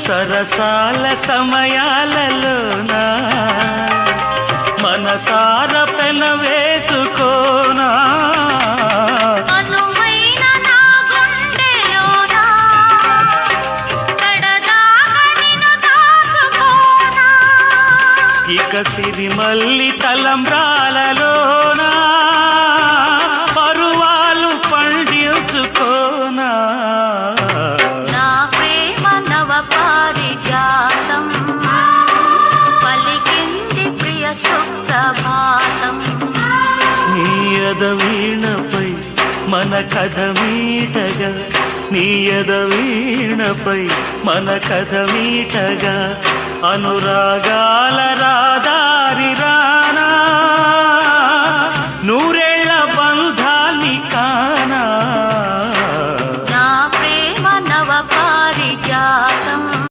సరసాల సమయాలలోనా మనసార పెన వేసుకోనా ఇక సిరిమల్లి తలంబ్రాలలోనా పరువాలు పండించుకోనా నా ప్రేమ నవ పారిజాతం పలికింది ప్రియ సుప్రభాతం నీ ఎదవీణపై మన కథ మీటగా నీ ఎదవీణపై మన కథ మీటగా అనురాగాల రాధా